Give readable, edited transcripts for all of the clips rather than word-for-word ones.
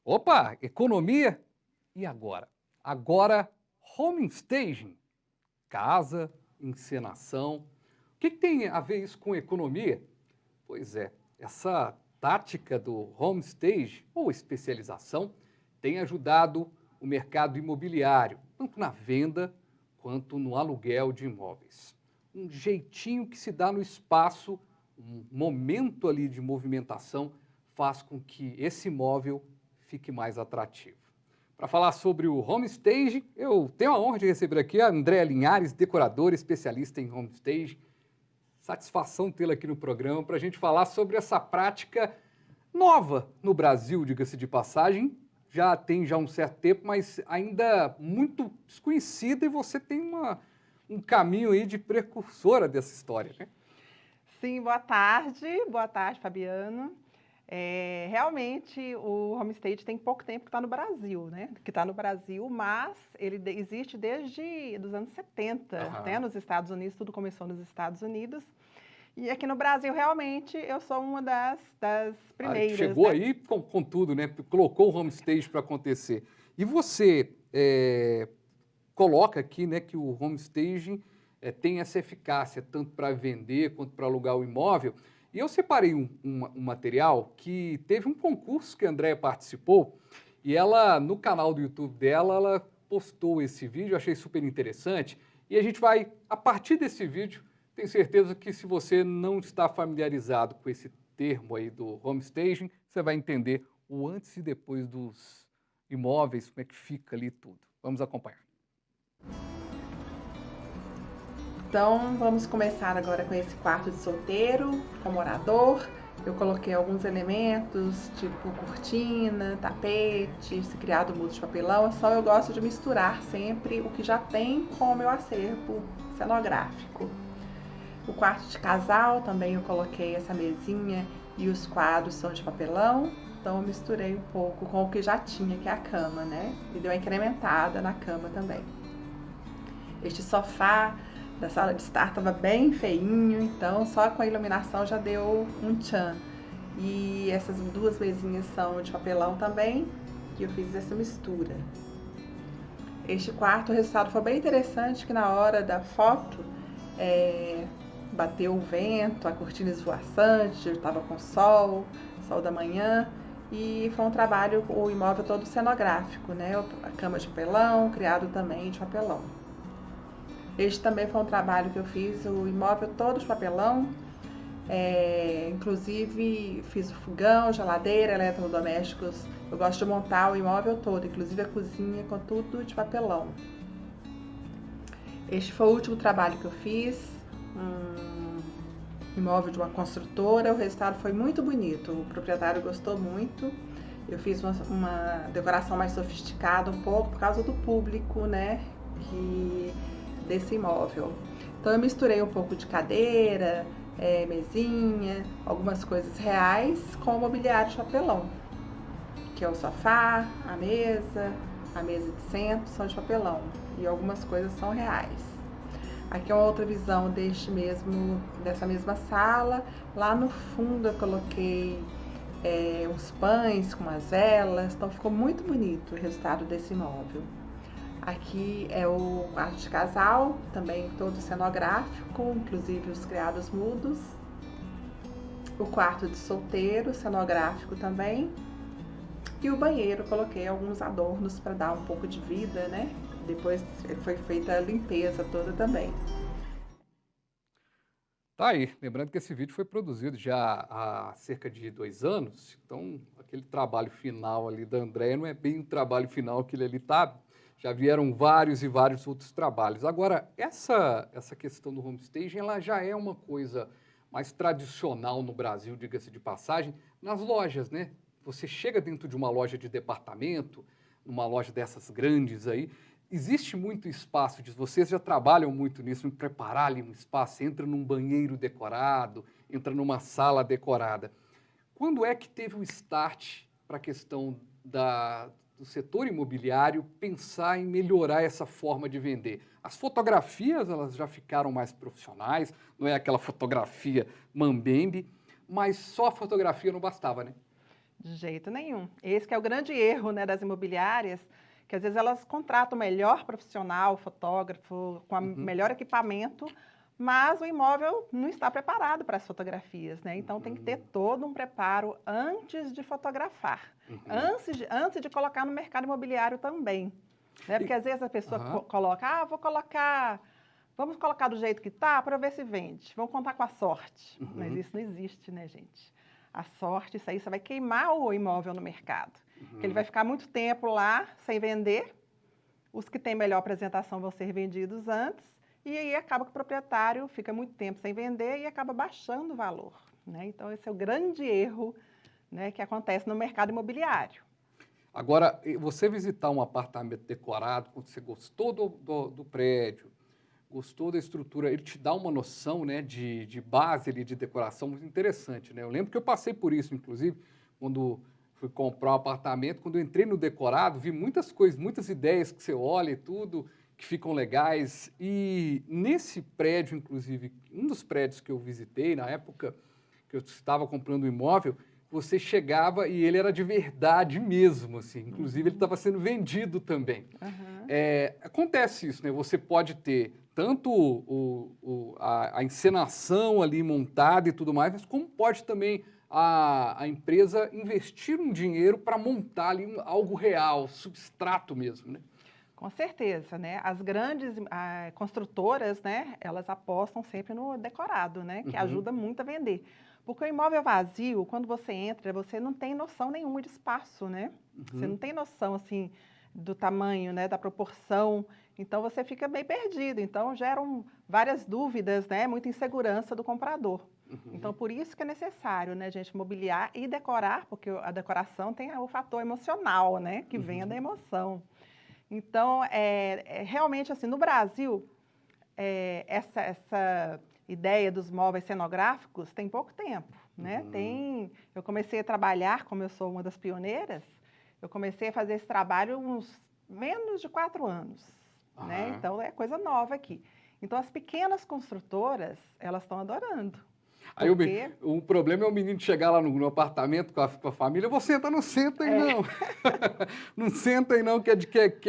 Opa, economia? E agora? Agora, home staging, casa, encenação. O que tem a ver isso com economia? Pois é, essa tática do home stage, ou especialização, tem ajudado o mercado imobiliário, tanto na venda quanto no aluguel de imóveis. Um jeitinho que se dá no espaço, um momento ali de movimentação, faz com que esse imóvel fique mais atrativo. Para falar sobre o home stage, eu tenho a honra de receber aqui a Andréa Linhares, decoradora, especialista em home stage. Satisfação tê-la aqui no programa para a gente falar sobre essa prática nova no Brasil, diga-se de passagem. Já tem um certo tempo, mas ainda muito desconhecida, e você tem um caminho aí de precursora dessa história, né? Sim, boa tarde, Fabiano. Realmente, o homestay tem pouco tempo que está no Brasil, né? Que está no Brasil, mas ele existe desde os anos 70, né? Nos Estados Unidos, tudo começou nos Estados Unidos. E aqui no Brasil, realmente, eu sou uma das primeiras. Chegou né? aí com tudo, né? Colocou o home stage para acontecer. E você coloca aqui, né, que o home staging tem essa eficácia tanto para vender quanto para alugar o imóvel. E eu separei um material que teve um concurso que a Andréa participou, e ela, no canal do YouTube dela, ela postou esse vídeo, eu achei super interessante, e a gente vai, a partir desse vídeo, tenho certeza que se você não está familiarizado com esse termo aí do home staging, você vai entender o antes e depois dos imóveis, como é que fica ali tudo. Vamos acompanhar. Então, vamos começar agora com esse quarto de solteiro, com morador. Eu coloquei alguns elementos, tipo cortina, tapete, esse criado mudo de papelão. Só eu gosto de misturar sempre o que já tem com o meu acervo cenográfico. O quarto de casal também eu coloquei essa mesinha e os quadros são de papelão. Então eu misturei um pouco com o que já tinha, que é a cama, né? E deu uma incrementada na cama também. Este sofá da sala de estar estava bem feinho, então só com a iluminação já deu um tchan. E essas duas mesinhas são de papelão também, que eu fiz essa mistura. Este quarto, o resultado foi bem interessante, que na hora da foto bateu o vento, a cortina esvoaçante, estava com sol da manhã, e foi um trabalho, o imóvel todo cenográfico, né? A cama de papelão, criado também de papelão. Este também foi um trabalho que eu fiz, o imóvel todo de papelão, inclusive fiz o fogão, geladeira, eletrodomésticos. Eu gosto de montar o imóvel todo, inclusive a cozinha, com tudo de papelão. Este foi o último trabalho que eu fiz, um imóvel de uma construtora. O resultado foi muito bonito, o proprietário gostou muito. Eu fiz uma decoração mais sofisticada um pouco por causa do público, né, desse imóvel. Então eu misturei um pouco de cadeira, mesinha, algumas coisas reais com o mobiliário de papelão, que é o sofá, a mesa de centro são de papelão e algumas coisas são reais. Aqui é uma outra visão dessa mesma sala. Lá no fundo eu coloquei uns pães com umas velas, então ficou muito bonito o resultado desse imóvel. Aqui é o quarto de casal, também todo cenográfico, inclusive os criados mudos. O quarto de solteiro, cenográfico também. E o banheiro, coloquei alguns adornos para dar um pouco de vida, né? Depois foi feita a limpeza toda também. Tá aí, lembrando que esse vídeo foi produzido já há cerca de 2 anos, então aquele trabalho final ali da Andréa não é bem o trabalho final que ele ali tá, já vieram vários e vários outros trabalhos. Agora, essa questão do home staging, ela já é uma coisa mais tradicional no Brasil, diga-se de passagem, nas lojas, né? Você chega dentro de uma loja de departamento, numa loja dessas grandes aí, existe muito espaço, vocês já trabalham muito nisso, em preparar ali um espaço, entra num banheiro decorado, entra numa sala decorada. Quando é que teve o start para a questão do setor imobiliário pensar em melhorar essa forma de vender? As fotografias, elas já ficaram mais profissionais, não é aquela fotografia mambembe, mas só a fotografia não bastava, né? De jeito nenhum. Esse que é o grande erro, né, das imobiliárias, que às vezes elas contratam o melhor profissional, fotógrafo, com o melhor equipamento, mas o imóvel não está preparado para as fotografias, né? Então tem que ter todo um preparo antes de fotografar, antes de colocar no mercado imobiliário também, né? Porque às vezes a pessoa coloca, vamos colocar do jeito que está para ver se vende, vamos contar com a sorte. Mas isso não existe, né, gente? A sorte, isso aí, você vai queimar o imóvel no mercado. Porque ele vai ficar muito tempo lá sem vender, os que têm melhor apresentação vão ser vendidos antes, e aí acaba que o proprietário fica muito tempo sem vender e acaba baixando o valor, né? Então, esse é o grande erro, né, que acontece no mercado imobiliário. Agora, você visitar um apartamento decorado, quando você gostou do prédio, gostou da estrutura, ele te dá uma noção, né, de base ali, de decoração muito interessante, né? Eu lembro que eu passei por isso, inclusive, quando fui comprar um apartamento, quando eu entrei no decorado, vi muitas coisas, muitas ideias que você olha e tudo, que ficam legais. E nesse prédio, inclusive, um dos prédios que eu visitei, na época que eu estava comprando um imóvel, você chegava e ele era de verdade mesmo, assim. Inclusive, ele estava sendo vendido também. Acontece isso, né? Você pode ter tanto a encenação ali montada e tudo mais, mas como pode também a empresa investir um dinheiro para montar ali algo real, substrato mesmo, né? Com certeza, né? As grandes construtoras, né, elas apostam sempre no decorado, né, que ajuda muito a vender. Porque o imóvel vazio, quando você entra, você não tem noção nenhuma de espaço, né? Você não tem noção, assim, do tamanho, né, da proporção. Então, você fica meio perdido. Então, geram várias dúvidas, né, muita insegurança do comprador. Então, por isso que é necessário, né, a gente mobiliar e decorar, porque a decoração tem o fator emocional, né, que vem da emoção. Então, realmente, assim, no Brasil, essa ideia dos móveis cenográficos tem pouco tempo, né? Eu comecei a trabalhar, como eu sou uma das pioneiras, eu comecei a fazer esse trabalho uns menos de 4 anos, né? Então, é coisa nova aqui. Então, as pequenas construtoras, elas estão adorando. Aí o problema é o menino chegar lá no apartamento com a família, você senta, não senta aí não. Não senta aí não, que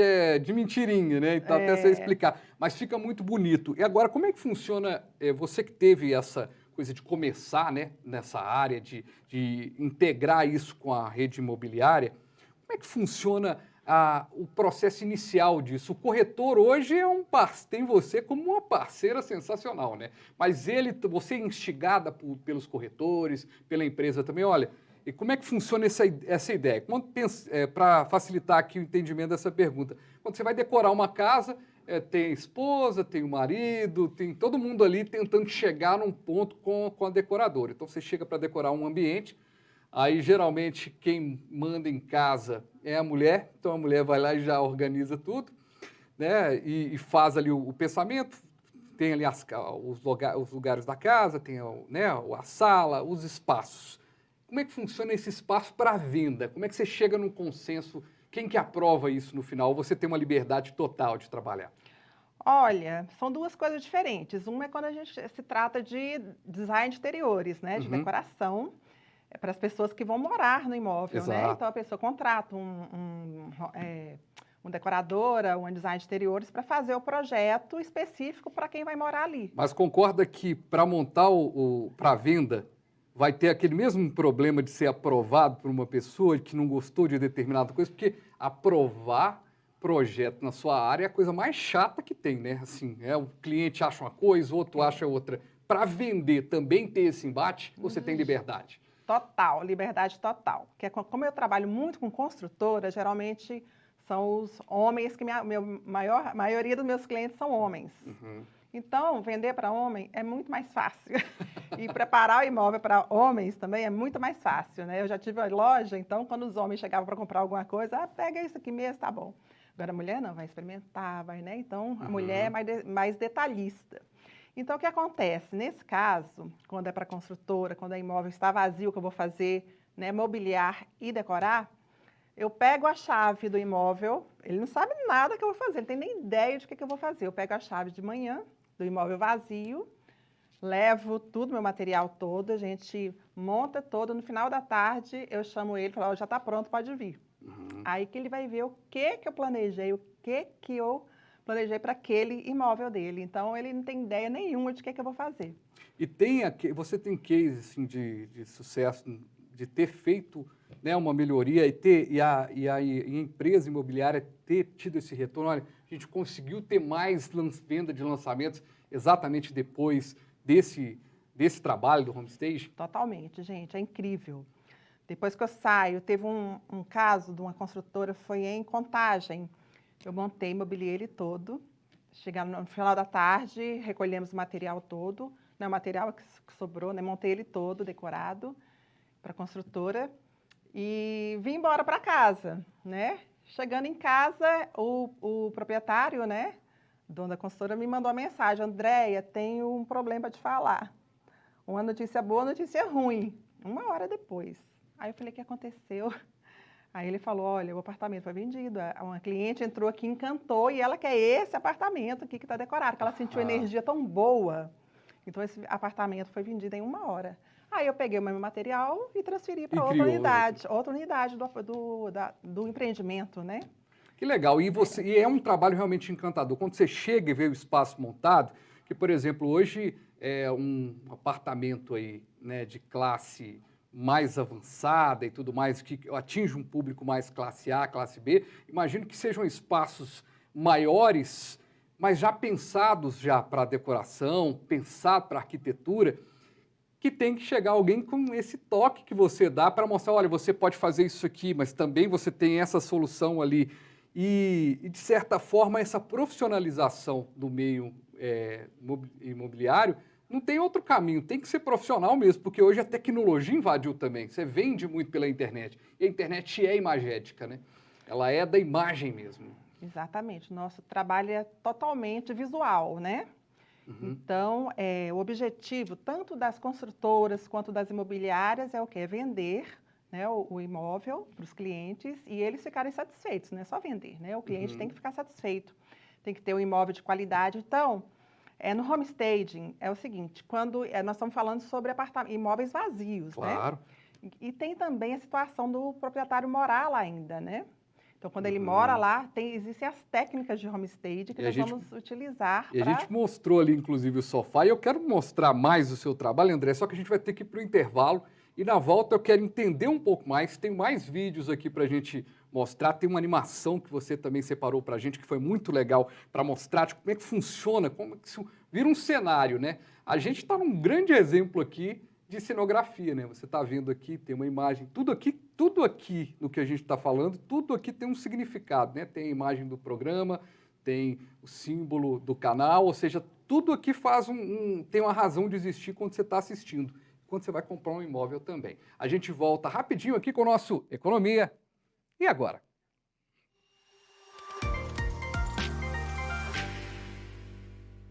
é de mentirinha, né? Então até você explicar. Mas fica muito bonito. E agora, como é que funciona, você que teve essa coisa de começar, né, nessa área, de integrar isso com a rede imobiliária, como é que funciona o processo inicial disso? O corretor hoje tem você como uma parceira sensacional, né? Mas você é instigada pelos corretores, pela empresa também. Olha, e como é que funciona essa ideia? Para facilitar aqui o entendimento dessa pergunta, quando você vai decorar uma casa, tem a esposa, tem o marido, tem todo mundo ali tentando chegar num ponto com a decoradora. Então você chega para decorar um ambiente. Aí, geralmente, quem manda em casa é a mulher, então a mulher vai lá e já organiza tudo, né? E faz ali o pensamento, tem ali os lugares da casa, tem né, a sala, os espaços. Como é que funciona esse espaço para venda? Como é que você chega num consenso? Quem que aprova isso no final? Ou você tem uma liberdade total de trabalhar? Olha, são duas coisas diferentes. Uma é quando a gente se trata de design de interiores, né? De decoração. Para as pessoas que vão morar no imóvel, né? Então, a pessoa contrata uma decoradora, um design de interiores para fazer o projeto específico para quem vai morar ali. Mas concorda que para montar para venda vai ter aquele mesmo problema de ser aprovado por uma pessoa que não gostou de determinada coisa? Porque aprovar projeto na sua área é a coisa mais chata que tem, né? Assim, o cliente acha uma coisa, o outro acha outra. Para vender também ter esse embate, você tem liberdade? Total, liberdade total. Porque como eu trabalho muito com construtora, geralmente são os homens que a maioria dos meus clientes são homens. Então, vender para homem é muito mais fácil. E preparar o imóvel para homens também é muito mais fácil, né? Eu já tive uma loja, então, quando os homens chegavam para comprar alguma coisa, pega isso aqui mesmo, tá bom. Agora a mulher não, vai experimentar, né? Então, a mulher é mais detalhista. Então, o que acontece? Nesse caso, quando é para construtora, quando o imóvel está vazio, que eu vou fazer, né, mobiliar e decorar, eu pego a chave do imóvel, ele não sabe nada que eu vou fazer, ele tem nem ideia de que eu vou fazer. Eu pego a chave de manhã do imóvel vazio, levo tudo, meu material todo, a gente monta todo, no final da tarde eu chamo ele e falo, ó, já está pronto, pode vir. Aí que ele vai ver o que eu planejei, o que eu planejei para aquele imóvel dele. Então, ele não tem ideia nenhuma de que eu vou fazer. E você tem case assim, de sucesso, de ter feito, né, uma melhoria e a empresa imobiliária ter tido esse retorno? Olha, a gente conseguiu ter mais venda de lançamentos exatamente depois desse trabalho do Homestage? Totalmente, gente, é incrível. Depois que eu saio, teve um caso de uma construtora, foi em Contagem. Eu montei, mobiliei ele todo. Chegando no final da tarde, recolhemos o material todo, né, o material que sobrou, né, montei ele todo, decorado, para a construtora, e vim embora para casa, né? Chegando em casa, o proprietário, né, dono da construtora, me mandou uma mensagem, Andréia, tenho um problema para te falar. Uma notícia boa, uma notícia ruim. 1 hora depois. Aí eu falei, o que aconteceu? Aí ele falou, olha, o apartamento foi vendido, uma cliente entrou aqui, encantou, e ela quer esse apartamento aqui que está decorado, que ela sentiu energia tão boa. Então, esse apartamento foi vendido em 1 hora. Aí eu peguei o meu material e transferi para outra unidade do empreendimento, né? Que legal. E é um trabalho realmente encantador. Quando você chega e vê o espaço montado, que, por exemplo, hoje é um apartamento aí, né, de classe mais avançada e tudo mais, que atinge um público mais classe A, classe B, imagino que sejam espaços maiores, mas já pensados já para decoração, pensado para arquitetura, que tem que chegar alguém com esse toque que você dá para mostrar, olha, você pode fazer isso aqui, mas também você tem essa solução ali. E de certa forma, essa profissionalização do meio imobiliário não tem outro caminho, tem que ser profissional mesmo, porque hoje a tecnologia invadiu também, você vende muito pela internet, e a internet é imagética, né? Ela é da imagem mesmo. Exatamente, nosso trabalho é totalmente visual, né? Então, o objetivo tanto das construtoras quanto das imobiliárias é o quê? É vender, né, o imóvel para os clientes e eles ficarem satisfeitos, não é só vender, né? O cliente tem que ficar satisfeito, tem que ter um imóvel de qualidade. Então, no homestaging é o seguinte, quando nós estamos falando sobre imóveis vazios, claro, né? E tem também a situação do proprietário morar lá ainda, né? Então, quando ele mora lá, existem as técnicas de homestaging que nós vamos utilizar. E a gente mostrou ali, inclusive, o sofá, e eu quero mostrar mais o seu trabalho, André, só que a gente vai ter que ir para o intervalo, e na volta eu quero entender um pouco mais, tem mais vídeos aqui para a gente mostrar, tem uma animação que você também separou para a gente, que foi muito legal, para mostrar como é que funciona, como é que isso vira um cenário, né? A gente está num grande exemplo aqui de cenografia, né? Você está vendo aqui, tem uma imagem, tudo aqui no que a gente está falando, tudo aqui tem um significado, né? Tem a imagem do programa, tem o símbolo do canal, ou seja, tudo aqui tem uma razão de existir quando você está assistindo, quando você vai comprar um imóvel também. A gente volta rapidinho aqui com o nosso Economia. E agora?